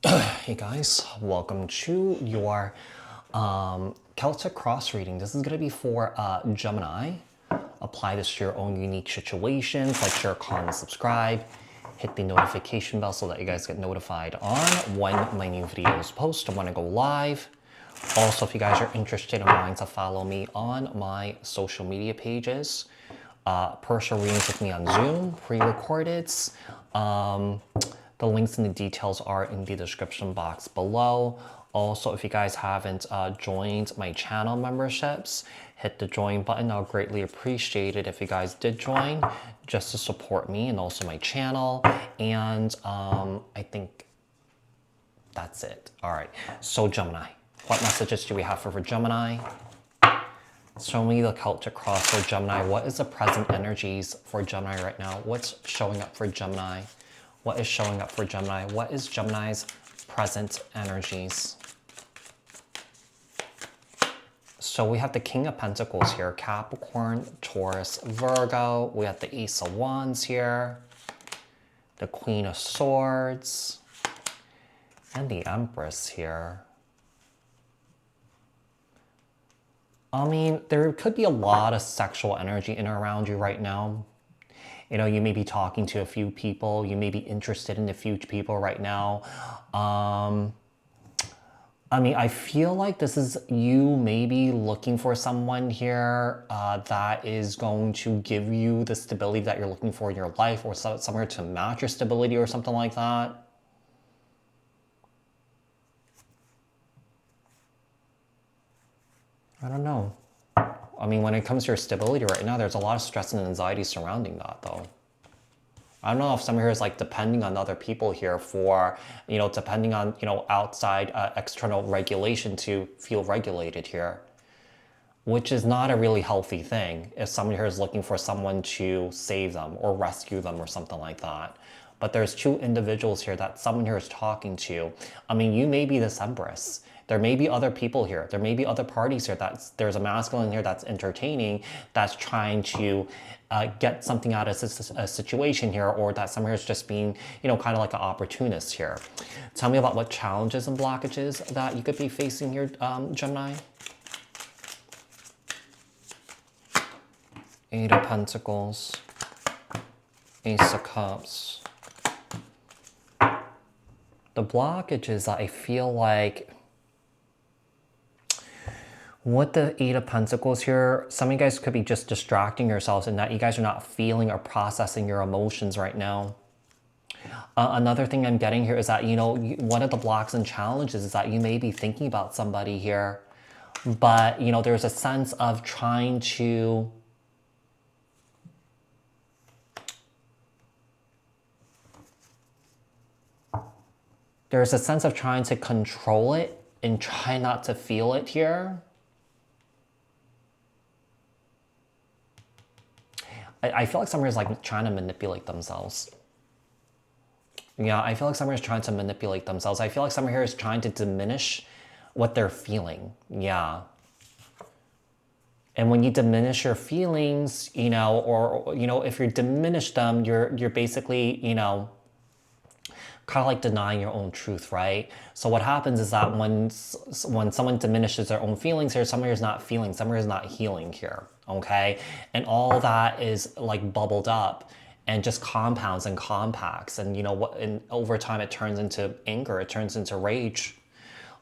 Hey guys, welcome to your Celtic cross reading. This is going to be for Gemini. Apply this to your own unique situations, like, share, comment, subscribe. Hit the notification bell so that you guys get notified on when my new videos post and when I go live. Also, if you guys are interested in wanting to follow me on my social media pages, personal readings with me on Zoom, pre-recorded. The links and the details are in the description box below. Also, if you guys haven't joined my channel memberships, hit the join button. I'll greatly appreciate it if you guys did join, just to support me and also my channel. And I think that's it. All right, so Gemini, what messages do we have for Gemini? Show me the Celtic cross for Gemini. What is the present energies for Gemini right now? What's showing up for Gemini? What is showing up for Gemini? What is Gemini's present energies? So we have the King of Pentacles here, Capricorn, Taurus, Virgo. We have the Ace of Wands here, the Queen of Swords, and the Empress here. I mean, there could be a lot of sexual energy in and around you right now. You know, you may be talking to a few people. You may be interested in a few people right now. I mean, I feel like this is you maybe looking for someone here that is going to give you the stability that you're looking for in your life, or somewhere to match your stability or something like that. I don't know. I mean, when it comes to your stability right now, there's a lot of stress and anxiety surrounding that, though. I don't know if someone here is like depending on other people here for, you know, depending on, you know, outside external regulation to feel regulated here, which is not a really healthy thing if someone here is looking for someone to save them or rescue them or something like that. But there's two individuals here that someone here is talking to. I mean, you may be this Empress. There may be other people here. There may be other parties here. There's a masculine here that's entertaining, that's trying to get something out of a situation here, or that someone here is just being, you know, kind of like an opportunist here. Tell me about what challenges and blockages that you could be facing here, Gemini. Eight of Pentacles, Ace of Cups. The blockages that I feel like, with the Eight of Pentacles here, some of you guys could be just distracting yourselves and that you guys are not feeling or processing your emotions right now. Another thing I'm getting here is that, you know, one of the blocks and challenges is that you may be thinking about somebody here, but, you know, there's a sense of trying to control it and try not to feel it here. I feel like someone is like trying to manipulate themselves. Yeah, I feel like someone is trying to manipulate themselves. I feel like someone here is trying to diminish what they're feeling. Yeah. And when you diminish your feelings, you know, or, you know, if you diminish them, you're basically, you know, kind of like denying your own truth, right? So what happens is that when someone diminishes their own feelings here, someone is not feeling, someone is not healing here, okay? And all that is like bubbled up and just compounds and compacts, and you know what? And over time, it turns into anger, it turns into rage.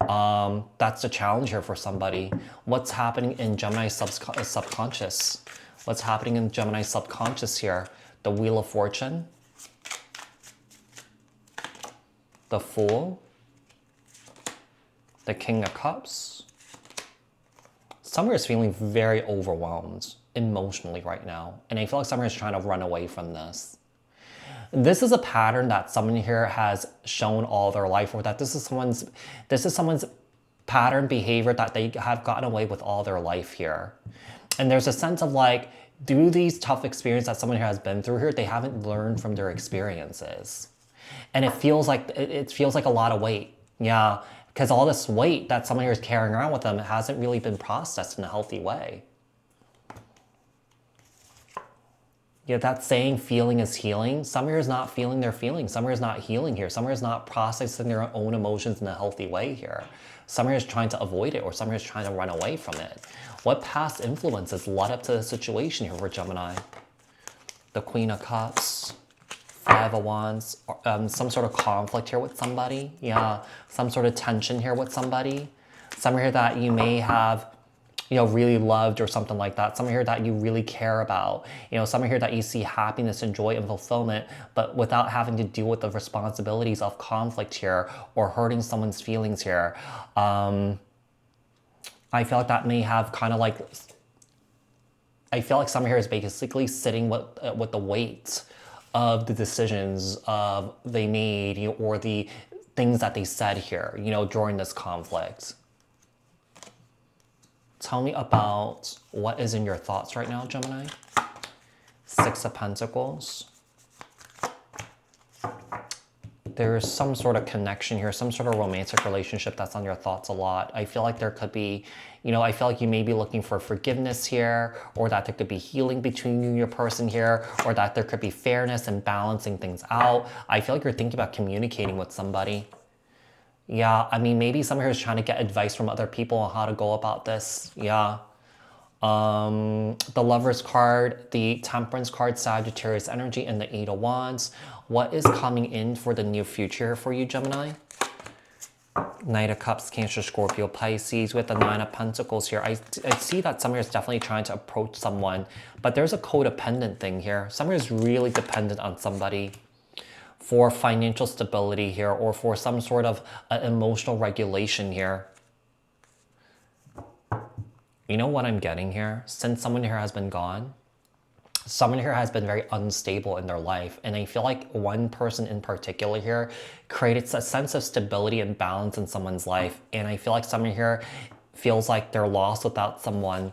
That's the challenge here for somebody. What's happening in Gemini's subconscious? What's happening in Gemini's subconscious here? The Wheel of Fortune, the Fool, the King of Cups. Someone is feeling very overwhelmed emotionally right now, and I feel like someone is trying to run away from this. This is a pattern that someone here has shown all their life, or that this is someone's pattern behavior that they have gotten away with all their life here. And there's a sense of like, through these tough experiences that someone here has been through here, they haven't learned from their experiences. And it feels like a lot of weight. Yeah, because all this weight that someone here is carrying around with them hasn't really been processed in a healthy way. Yeah, that saying, feeling is healing. Some here is not feeling their feelings. Some here is not healing here. Some here is not processing their own emotions in a healthy way here. Some here is trying to avoid it, or some here is trying to run away from it. What past influences led up to the situation here for Gemini? The Queen of Cups, Five of Wands, some sort of conflict here with somebody. Yeah, some sort of tension here with somebody. Some here that you may have, you know, really loved or something like that. Some here that you really care about. You know, some here that you see happiness and joy and fulfillment, but without having to deal with the responsibilities of conflict here or hurting someone's feelings here. I feel like that may have kind of like, I feel like someone here is basically sitting with the weight of the decisions they made, you know, or the things that they said here, you know, during this conflict. Tell me about what is in your thoughts right now, Gemini. Six of Pentacles. There's some sort of connection here, some sort of romantic relationship that's on your thoughts a lot. I feel like there could be, you know, I feel like you may be looking for forgiveness here, or that there could be healing between you and your person here, or that there could be fairness and balancing things out. I feel like you're thinking about communicating with somebody. Yeah, I mean, maybe someone here is trying to get advice from other people on how to go about this. Yeah. The Lovers card, the Temperance card, Sagittarius energy, and the Eight of Wands. What is coming in for the near future for you, Gemini? Knight of Cups, Cancer, Scorpio, Pisces, with the Nine of Pentacles here. I see that someone is definitely trying to approach someone, but there's a codependent thing here. Someone is really dependent on somebody for financial stability here, or for some sort of emotional regulation here. You know what I'm getting here? Since someone here has been gone, someone here has been very unstable in their life. And I feel like one person in particular here created a sense of stability and balance in someone's life. And I feel like someone here feels like they're lost without someone.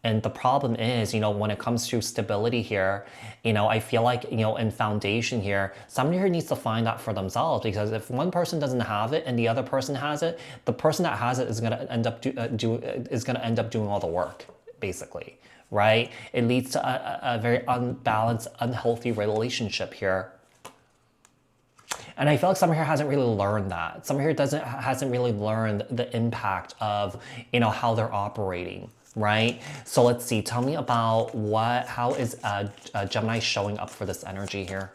And the problem is, you know, when it comes to stability here, you know, I feel like, you know, in foundation here, someone here needs to find that for themselves, because if one person doesn't have it and the other person has it, the person that has it is going to end up doing all the work, basically, right? It leads to a very unbalanced, unhealthy relationship here. And I feel like someone here hasn't really learned that. Someone here hasn't really learned the impact of, you know, how they're operating. Right? So let's see. Tell me about how is Gemini showing up for this energy here?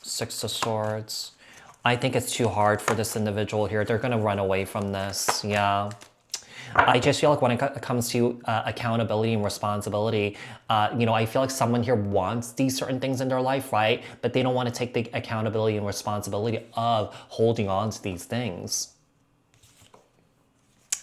Six of Swords. I think it's too hard for this individual here. They're going to run away from this. Yeah. I just feel like when it comes to accountability and responsibility, you know, I feel like someone here wants these certain things in their life, right? But they don't want to take the accountability and responsibility of holding on to these things.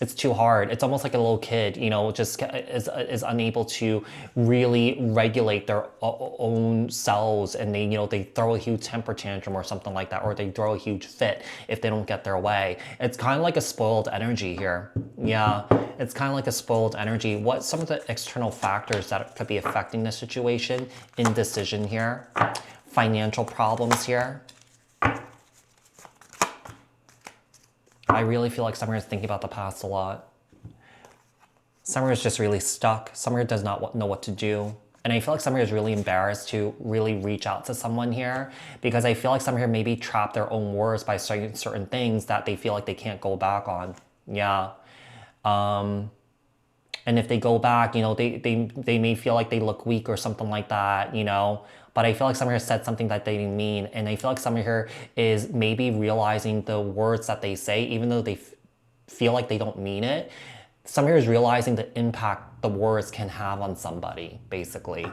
It's too hard. It's almost like a little kid, you know, just is unable to really regulate their own selves, and they, you know, they throw a huge temper tantrum or something like that, or they throw a huge fit if they don't get their way. It's kind of like a spoiled energy here. Yeah, it's kind of like a spoiled energy. What some of the external factors that could be affecting the situation? Indecision here, financial problems here. I really feel like someone is thinking about the past a lot. Someone is just really stuck. Someone does not know what to do. And I feel like someone is really embarrassed to really reach out to someone here, because I feel like someone here maybe trapped their own words by saying certain things that they feel like they can't go back on. Yeah. And if they go back, you know, they may feel like they look weak or something like that, you know. But I feel like someone here said something that they didn't mean. And I feel like someone here is maybe realizing the words that they say, even though they feel like they don't mean it. Someone here is realizing the impact the words can have on somebody, basically.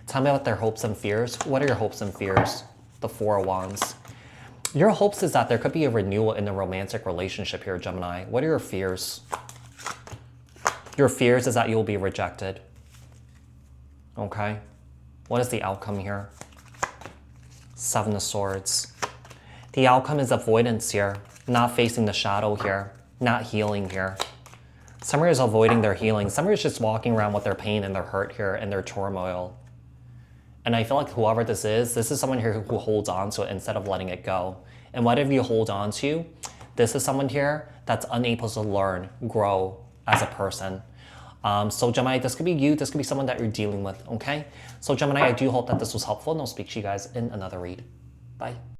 Tell me about their hopes and fears. What are your hopes and fears? The Four of Wands. Your hopes is that there could be a renewal in a romantic relationship here, Gemini. What are your fears? Your fears is that you'll be rejected. Okay. What is the outcome here? Seven of Swords. The outcome is avoidance here, not facing the shadow here, not healing here. Someone is avoiding their healing. Someone is just walking around with their pain and their hurt here and their turmoil. And I feel like whoever this is someone here who holds on to it instead of letting it go. And whatever you hold on to, this is someone here that's unable to learn, grow as a person. So Gemini, this could be you, this could be someone that you're dealing with, okay? So Gemini, I do hope that this was helpful, and I'll speak to you guys in another read. Bye.